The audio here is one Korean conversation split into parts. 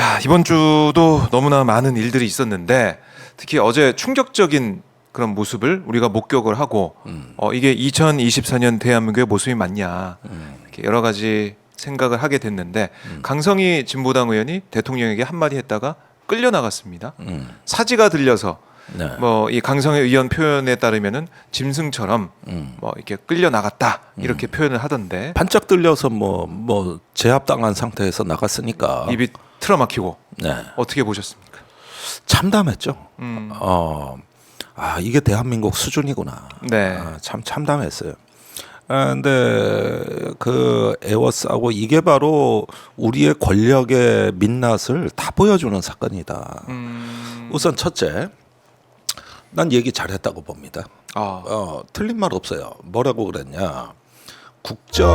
자, 이번 주도 너무나 많은 일들이 있었는데 특히 어제 충격적인 그런 모습을 우리가 목격을 하고 이게 2024년 대한민국의 모습이 맞냐 이렇게 여러 가지 생각을 하게 됐는데 강성희 진보당 의원이 대통령에게 한마디 했다가 끌려 나갔습니다. 사지가 들려서 네. 뭐 이 강성희 의원 표현에 따르면은 짐승처럼 뭐 이렇게 끌려 나갔다 이렇게 표현을 하던데 반짝 들려서 뭐 제압당한 상태에서 나갔으니까 입이 틀어막히고 네. 어떻게 보셨습니까? 참담했죠. 이게 대한민국 수준이구나. 네. 참 참담했어요. 근데 그 에워싸고 이게 바로 우리의 권력의 민낯을 다 보여주는 사건이다. 우선 첫째, 난 얘기 잘했다고 봅니다. 틀린 말 없어요. 뭐라고 그랬냐? 국정이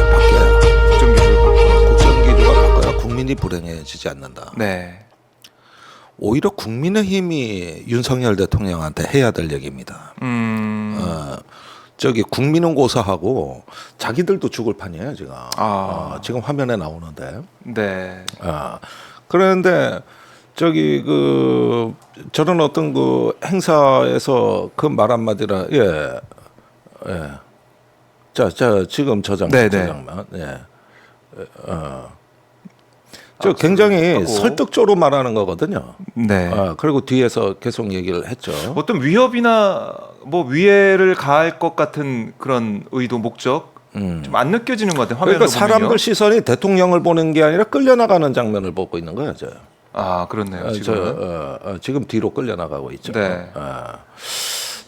바뀌어야 국정기조가 바뀌어야 국민이 불행해지지 않는다. 네. 오히려 국민의힘이 윤석열 대통령한테 해야 될 얘기입니다. 저기 국민은 고사하고 자기들도 죽을 판이에요 지금. 지금 화면에 나오는데. 네. 그런데 저기 그 저런 어떤 그 행사에서 그 말 한마디라 예. 자 지금 저 장면. 저 장면. 예. 저 굉장히 하고. 설득적으로 말하는 거거든요. 네. 그리고 뒤에서 계속 얘기를 했죠. 어떤 위협이나 뭐 위해를 가할 것 같은 그런 의도 목적 좀 안 느껴지는 것 같아요. 화면으로 그러니까 사람들 보면요. 시선이 대통령을 보는 게 아니라 끌려나가는 장면을 보고 있는 거예요. 그렇네요. 지금 지금 뒤로 끌려나가고 있죠. 네.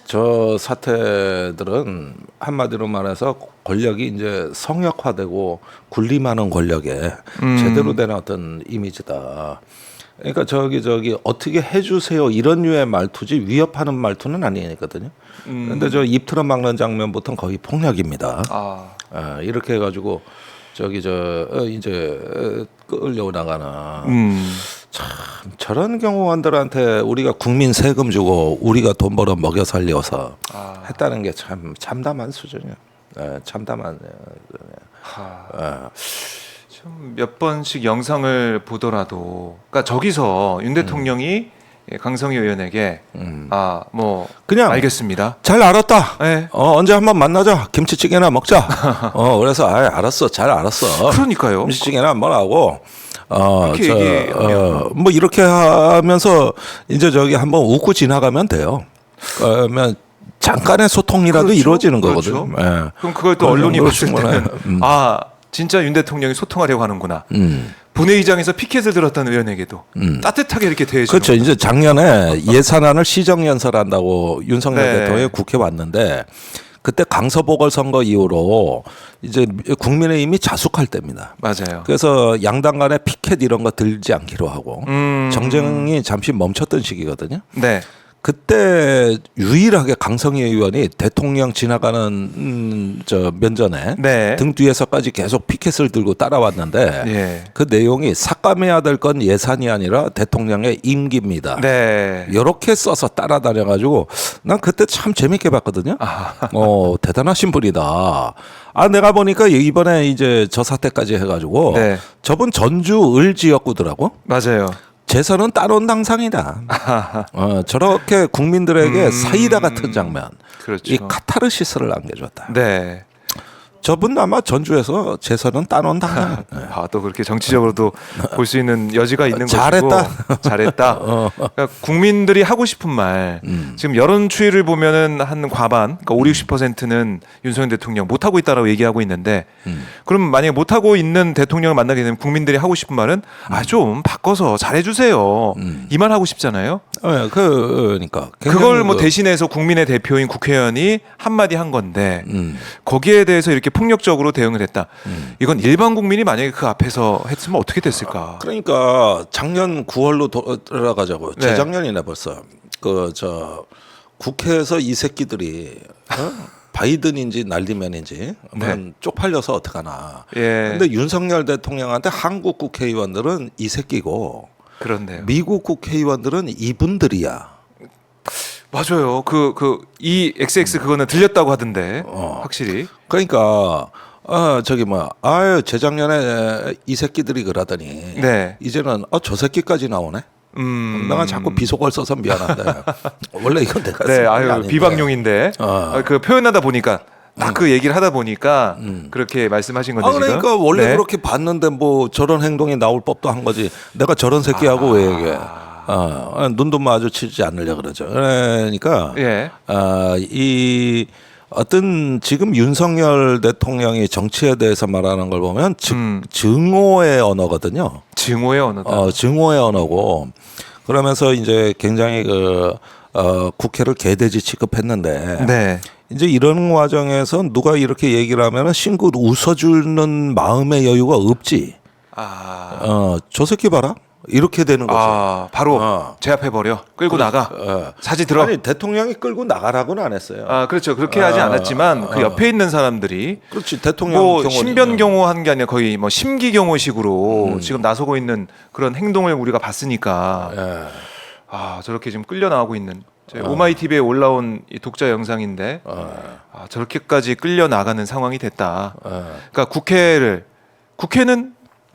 저 사태들은 한마디로 말해서 권력이 이제 성역화되고 군림하는 권력에 제대로 된 어떤 이미지다. 그러니까 저기 어떻게 해주세요 이런 류의 말투지 위협하는 말투는 아니거든요. 그런데 저 입 틀어막는 장면부터는 거의 폭력입니다. 이렇게 해가지고 이제 끌려나가는 참 저런 경호원들한테 우리가 국민 세금 주고 우리가 돈 벌어 먹여 살려서 했다는 게 참 참담한 수준이에요. 참담한. 좀 몇 번씩 영상을 보더라도, 그러니까 저기서 윤 대통령이 강성희 의원에게 뭐 그냥 알겠습니다. 잘 알았다. 네. 언제 한번 만나자. 김치찌개나 먹자. 그래서 알았어. 잘 알았어. 그러니까요. 김치찌개나 한번 하고. 이렇게 뭐 이렇게 하면서 이제 저기 한번 웃고 지나가면 돼요. 그러면 잠깐의 소통이라도 그렇죠. 이루어지는 그렇죠. 거거든요. 예. 그럼 그걸 또 언론이 봤을 충분해. 때는 진짜 윤 대통령이 소통하려고 하는구나. 본회의장에서 피켓을 들었던 의원에게도 따뜻하게 이렇게 대해주는 그렇죠. 이제 작년에 예산안을 시정연설한다고 윤석열 네. 대통령이 국회 왔는데 그때 강서보궐선거 이후로 이제 국민의힘이 자숙할 때입니다. 맞아요. 그래서 양당 간의 피켓 이런 거 들지 않기로 하고 정쟁이 잠시 멈췄던 시기거든요. 네. 그때 유일하게 강성희 의원이 대통령 지나가는 저 면전에 네. 등 뒤에서까지 계속 피켓을 들고 따라왔는데 예. 그 내용이 삭감해야 될 건 예산이 아니라 대통령의 임기입니다. 네. 이렇게 써서 따라다녀가지고 난 그때 참 재밌게 봤거든요. 대단하신 분이다. 내가 보니까 이번에 이제 저 사태까지 해가지고 네. 저분 전주 을 지역구더라고. 맞아요. 재선은 따놓은 당상이다. 저렇게 국민들에게 사이다 같은 장면. 그렇죠. 이 카타르시스를 안겨줬다. 네. 저분 아마 전주에서 재선은 따놓은 당상. 또 그렇게 정치적으로도 볼 수 있는 여지가 있는 잘했다. 것이고 잘했다. 그러니까 국민들이 하고 싶은 말 지금 여론 추이를 보면은 한 과반, 그러니까 50-60%는 윤석열 대통령 못 하고 있다라고 얘기하고 있는데 그럼 만약에 못 하고 있는 대통령을 만나게 되면 국민들이 하고 싶은 말은 좀 바꿔서 잘해주세요. 이 말 하고 싶잖아요. 그러니까 그걸 뭐 대신해서 국민의 대표인 국회의원이 한마디 한 건데 거기에 대해서 이렇게 폭력적으로 대응을 했다. 이건 일반 국민이 만약에 그 앞에서 했으면 어떻게 됐을까? 그러니까 작년 9월로 돌아가자고요. 네. 재작년이나 벌써 국회에서 이 새끼들이 바이든인지 날리면인지 쪽팔려서 어떡하나. 예. 근데 윤석열 대통령한테 한국 국회의원들은 이 새끼고 그렇네요. 미국 국회의원들은 이분들이야. 맞아요. 이 XX 그거는 들렸다고 하던데 확실히. 그러니까 저기 뭐 아유 재작년에 이 새끼들이 그러더니 네. 이제는 저 새끼까지 나오네. 내가 자꾸 비속어를 써서 미안한데 원래 이건 내가 네, 쓴게 아유 아닌데. 비방용인데 그 표현하다 보니까 딱 그 얘기를 하다 보니까 그렇게 말씀하신 건데 지금. 그러니까 원래 네. 그렇게 봤는데 뭐 저런 행동이 나올 법도 한 거지. 내가 저런 새끼하고 왜 얘기해? 눈도 마주치지 않으려 그러죠. 그러니까 예. 이 어떤 지금 윤석열 대통령이 정치에 대해서 말하는 걸 보면 증오의 언어거든요. 증오의 언어다. 증오의 언어고 그러면서 이제 굉장히 국회를 개돼지 취급했는데 네. 이제 이런 과정에서 누가 이렇게 얘기를 하면은 싱긋 웃어주는 마음의 여유가 없지. 저 새끼 봐라. 이렇게 되는 거죠. 바로 제압해 버려. 끌고 나가. 사지 들어. 아니 대통령이 끌고 나가라고는 안 했어요. 그렇죠. 그렇게 하지 않았지만 그 옆에 있는 사람들이 그렇지 대통령 뭐 경우는 신변경호 한 게 아니라 거의 뭐 심기경호식으로 지금 나서고 있는 그런 행동을 우리가 봤으니까 저렇게 지금 끌려 나오고 있는 저희 오마이 TV에 올라온 이 독자 영상인데 저렇게까지 끌려 나가는 상황이 됐다. 그러니까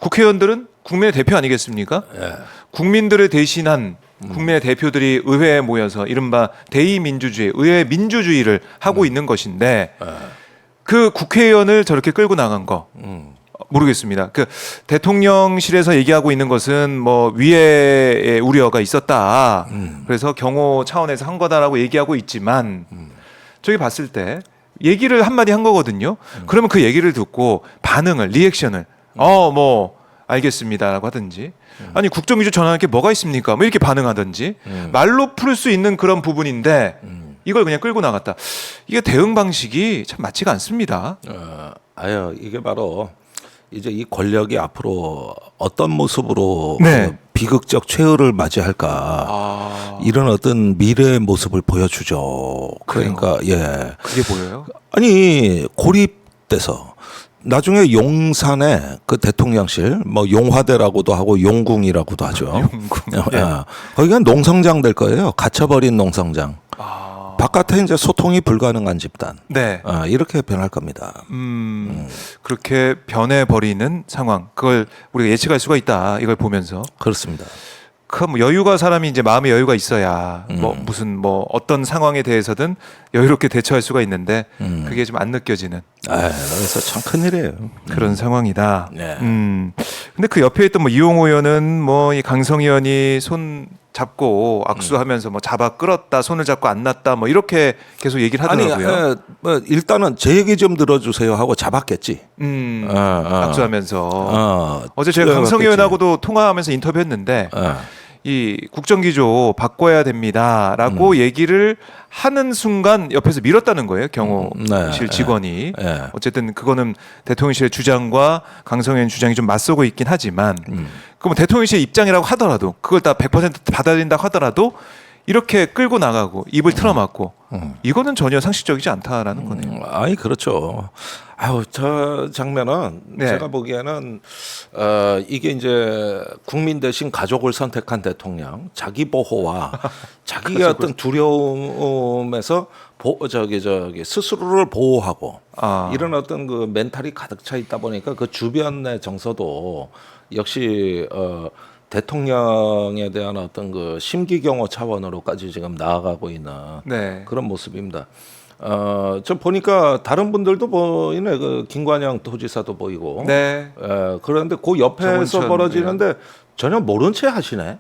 국회의원들은 국민의 대표 아니겠습니까? 국민들을 대신한 국민의 대표들이 의회에 모여서 이른바 대의민주주의, 의회 민주주의를 하고 있는 것인데 그 국회의원을 저렇게 끌고 나간 거 모르겠습니다. 그 대통령실에서 얘기하고 있는 것은 뭐 위에의 우려가 있었다. 그래서 경호 차원에서 한 거다라고 얘기하고 있지만 저기 봤을 때 얘기를 한마디 한 거거든요. 그러면 그 얘기를 듣고 반응을 리액션을 뭐 알겠습니다라고 하든지 아니 국정기조 전환할 게 뭐가 있습니까? 뭐 이렇게 반응하든지 말로 풀 수 있는 그런 부분인데 이걸 그냥 끌고 나갔다. 이게 대응 방식이 참 맞지가 않습니다. 이게 바로 이제 이 권력이 앞으로 어떤 모습으로 네. 비극적 최후를 맞이할까 이런 어떤 미래의 모습을 보여주죠. 그러니까 그게 보여요? 아니 고립돼서 나중에 용산에 그 대통령실 뭐 용화대라고도 하고 용궁이라고도 하죠. 용궁. 거기가 농성장 될 거예요. 갇혀버린 농성장. 바깥에 이제 소통이 불가능한 집단. 네. 이렇게 변할 겁니다. 그렇게 변해버리는 상황. 그걸 우리가 예측할 수가 있다. 이걸 보면서. 그렇습니다. 뭐 여유가 사람이 이제 마음의 여유가 있어야 뭐 무슨 뭐 어떤 상황에 대해서든 여유롭게 대처할 수가 있는데 그게 좀 안 느껴지는. 그래서 참 큰일이에요. 그런 상황이다. 네. 근데 그 옆에 있던 뭐 이용호 의원은 뭐 이 강성 의원이 손 잡고 악수하면서 뭐 잡아 끌었다, 손을 잡고 안 놨다, 뭐 이렇게 계속 얘기를 하더라고요. 뭐 일단은 제 얘기 좀 들어주세요 하고 잡았겠지. 악수하면서. 어제 제가 강성 의원하고도 통화하면서 인터뷰했는데 이 국정기조 바꿔야 됩니다라고 얘기를 하는 순간 옆에서 밀었다는 거예요. 경호실 직원이. 어쨌든 그거는 대통령실의 주장과 강성 의원 주장이 좀 맞서고 있긴 하지만 그럼 대통령실 입장이라고 하더라도 그걸 다 100% 받아들인다고 하더라도 이렇게 끌고 나가고 입을 틀어막고 이거는 전혀 상식적이지 않다라는 거네요. 그렇죠. 저 장면은 제가 보기에는 이게 이제 국민 대신 가족을 선택한 대통령 자기 보호와 자기의 어떤 두려움에서 스스로를 보호하고 이런 어떤 그 멘탈이 가득 차 있다 보니까 그 주변의 정서도 역시 대통령에 대한 어떤 그 심기경호 차원으로까지 지금 나아가고 있는 그런 모습입니다. 저 보니까 다른 분들도 보이네. 그 김관영 도지사도 보이고. 그런데 그 옆에서 정운천, 벌어지는데 전혀 모른 채 하시네.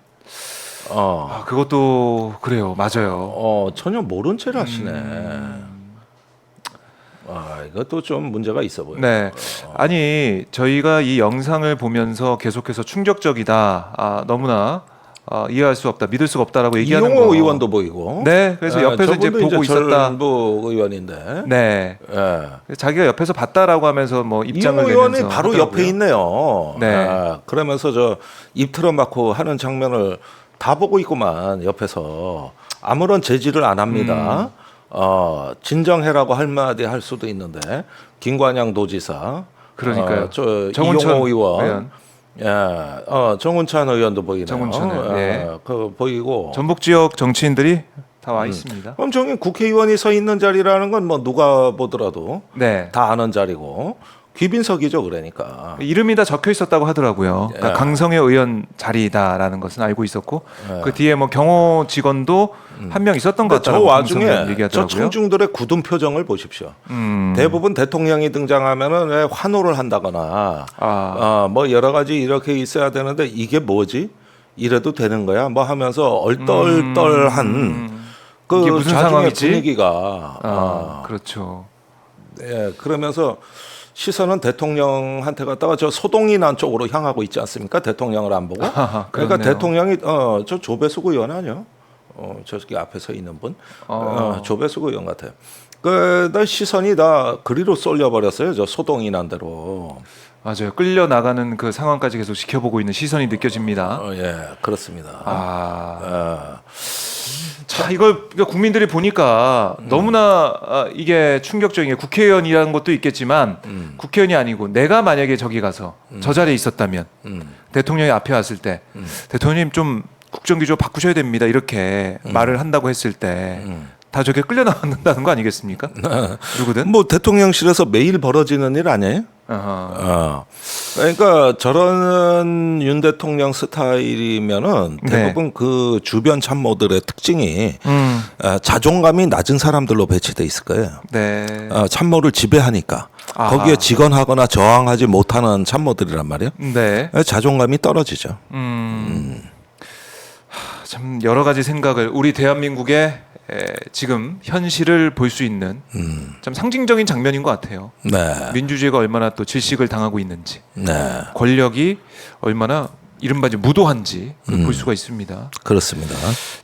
그것도 그래요. 맞아요. 전혀 모른 채를 하시네. 이것도 좀 문제가 있어 보여요. 네. 아니 저희가 이 영상을 보면서 계속해서 충격적이다. 너무나 이해할 수 없다, 믿을 수가 없다라고 얘기하는 거. 이용호 의원도 보이고. 네. 그래서 옆에서 이제 보고 있었다. 전부 의원인데. 네. 자기가 옆에서 봤다라고 하면서 뭐 입장을 이용호 내면서 의원이 바로 하더라고요. 옆에 있네요. 네. 그러면서 저 입 틀어막고 하는 장면을 다 보고 있구만 옆에서 아무런 제지를 안 합니다. 진정해라고 할 마디 할 수도 있는데 김관양 도지사, 그러니까요. 정운천 이용호 의원, 정운찬 의원도 보이네요. 정운찬 의원, 그 보이고 전북 지역 정치인들이 다 와 있습니다. 엄청 국회의원이 서 있는 자리라는 건 뭐 누가 보더라도 다 아는 자리고 귀빈석이죠, 그러니까. 이름이 다 적혀 있었다고 하더라고요. 그러니까 예. 강성애 의원 자리다라는 것은 알고 있었고 예. 그 뒤에 뭐 경호 직원도 한 명 있었던 것 근데 저 같다고 와중에 저 얘기하더라고요. 청중들의 굳은 표정을 보십시오. 대부분 대통령이 등장하면은 왜 환호를 한다거나 뭐 여러 가지 이렇게 있어야 되는데 이게 뭐지? 이래도 되는 거야? 뭐 하면서 얼떨떨한 그 이게 무슨 자중의 상황이지? 분위기가 그렇죠. 예, 그러면서 시선은 대통령한테 갔다가 저 소동이 난 쪽으로 향하고 있지 않습니까? 대통령을 안 보고. 그러니까 그렇네요. 대통령이 저 조배수 의원 아니요? 저기 앞에 서 있는 분, 조배수 의원 같아요. 그 시선이 다 그리로 쏠려 버렸어요. 저 소동이 난 대로. 맞아요. 끌려 나가는 그 상황까지 계속 지켜보고 있는 시선이 느껴집니다. 예, 그렇습니다. 자, 이걸 국민들이 보니까 너무나 이게 충격적인 게 국회의원이라는 것도 있겠지만 국회의원이 아니고 내가 만약에 저기 가서 저 자리에 있었다면 대통령이 앞에 왔을 때 대통령님 좀 국정기조 바꾸셔야 됩니다. 이렇게 말을 한다고 했을 때 다 저게 끌려 나간다는 거 아니겠습니까? 누구든. 뭐 대통령실에서 매일 벌어지는 일 아니에요? 그러니까 저런 윤 대통령 스타일이면은 대부분 그 주변 참모들의 특징이 자존감이 낮은 사람들로 배치돼 있을 거예요. 네. 참모를 지배하니까 거기에 직언하거나 저항하지 못하는 참모들이란 말이에요. 네. 자존감이 떨어지죠. 참 여러 가지 생각을 우리 대한민국의 지금 현실을 볼 수 있는 참 상징적인 장면인 것 같아요. 네. 민주주의가 얼마나 또 질식을 당하고 있는지, 네. 권력이 얼마나 이른바 이제 무도한지 볼 수가 있습니다. 그렇습니다.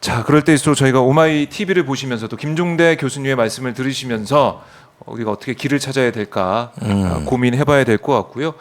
자, 그럴 때일수록 저희가 오마이 TV를 보시면서도 김종대 교수님의 말씀을 들으시면서 우리가 어떻게 길을 찾아야 될까 고민해봐야 될 것 같고요.